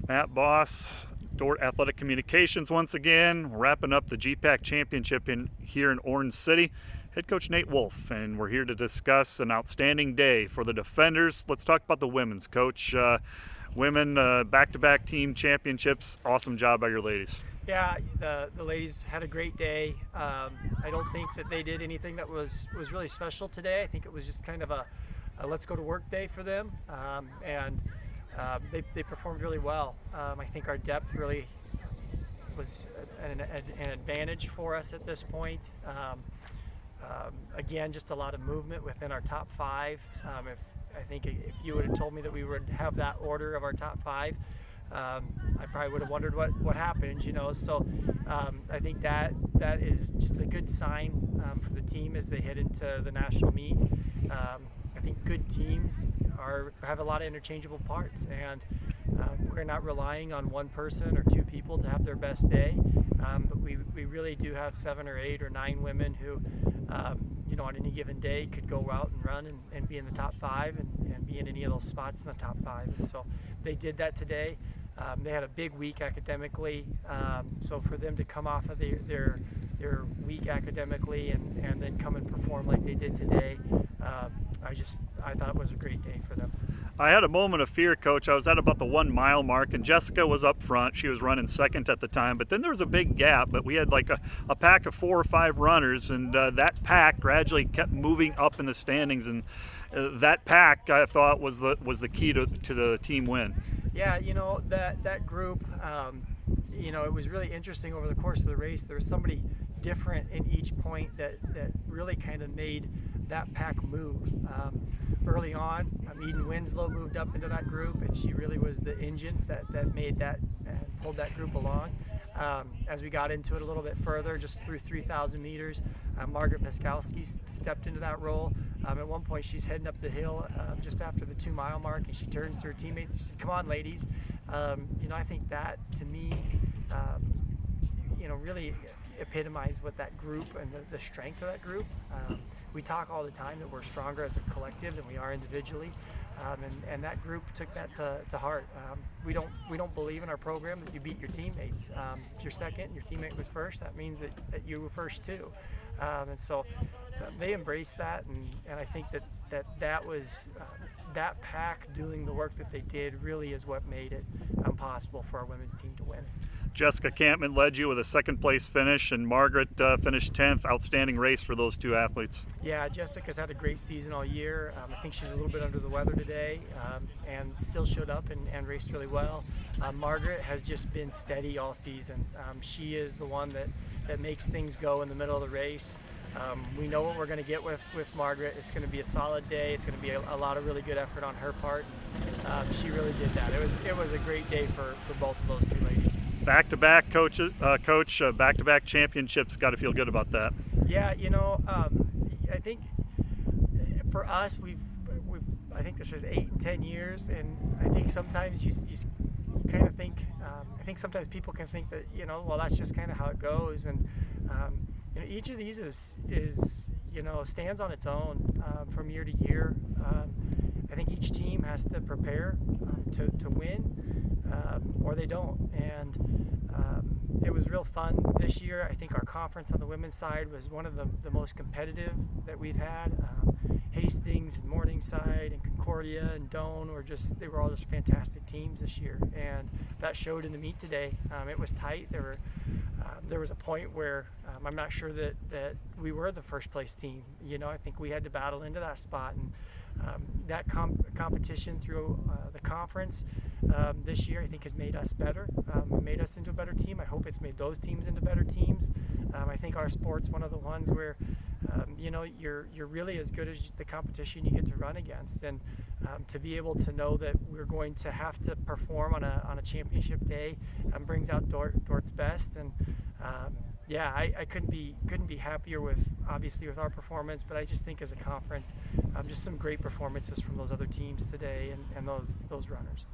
Matt Boss, Dort Athletic Communications once again, wrapping up the GPAC Championship here in Orange City. Head coach Nate Wolf, and we're here to discuss an outstanding day for the defenders. Let's talk about the women's, coach. Women back-to-back team championships. Awesome job by your ladies. Yeah, the ladies had a great day. I don't think that they did anything that was really special today. I think it was just kind of a let's go to work day for them, and they performed really well. I think our depth really was an advantage for us at this point. Again, just a lot of movement within our top five. If you would have told me that we would have that order of our top five, I probably would have wondered what happened, So I think that is just a good sign for the team as they head into the national meet. I think good teams have a lot of interchangeable parts, and we're not relying on one person or two people to have their best day, but we really do have 7 or 8 or 9 women who, on any given day could go out and run and be in the top 5 and be in any of those spots in the top 5. And so they did that today. They had a big week academically, so for them to come off of their week academically and then come and perform like they did today, I thought it was a great day for them. I had a moment of fear, Coach. I was at about the 1 mile mark, and Jessica was up front. She was running second at the time, but then there was a big gap. But we had like a pack of 4 or 5 runners, and that pack gradually kept moving up in the standings. And that pack, I thought, was the key to the team win. Yeah, that group, it was really interesting over the course of the race. There was somebody different in each point that really kind of made that pack move. Early on, Eden Winslow moved up into that group, and she really was the engine that made that and pulled that group along. As we got into it a little bit further, just through 3,000 meters, Margaret Miskowski stepped into that role. At one point, she's heading up the hill just after the 2 mile mark, and she turns to her teammates and she said, "Come on, ladies." I think that, to me, really epitomized what that group and the strength of that group. We talk all the time that we're stronger as a collective than we are individually, and that group took that to heart. We don't believe in our program that you beat your teammates. If you're second and your teammate was first, that means that you were first too. And so they embraced that, and I think that was that pack doing the work that they did really is what made it possible for our women's team to win. Jessica Campman led you with a second place finish, and Margaret finished 10th. Outstanding race for those 2 athletes. Yeah, Jessica's had a great season all year. I think she's a little bit under the weather today, and still showed up and raced really well. Margaret has just been steady all season. She is the one that makes things go in the middle of the race. We know what we're going to get with Margaret. It's going to be a solid day. It's going to be a lot of really good effort on her part. She really did that. It was a great day for both of those 2 ladies. Back-to-back coach, back-to-back championships. Got to feel good about that. Yeah, I think for us, I think this is 8 and 10 years, and I think sometimes you kind of think. I think sometimes people can think that well, that's just kind of how it goes, and each of these is stands on its own from year to year. I think each team has to prepare to win, or they don't. And it was real fun this year. I think our conference on the women's side was one of the most competitive that we've had. Hastings and Morningside and Concordia and Doane they were all just fantastic teams this year, and that showed in the meet today. It was tight. There was a point where I'm not sure that we were the first place team. I think we had to battle into that spot, and that competition through the conference this year, I think, has made us better. It made us into a better team. I hope it's made those teams into better teams. I think our sport's one of the ones where you're really as good as the competition you get to run against, and to be able to know that we're going to have to perform on a championship day brings out Dort's best. And I couldn't be happier with our performance, but I just think as a conference, just some great performances from those other teams today and those runners.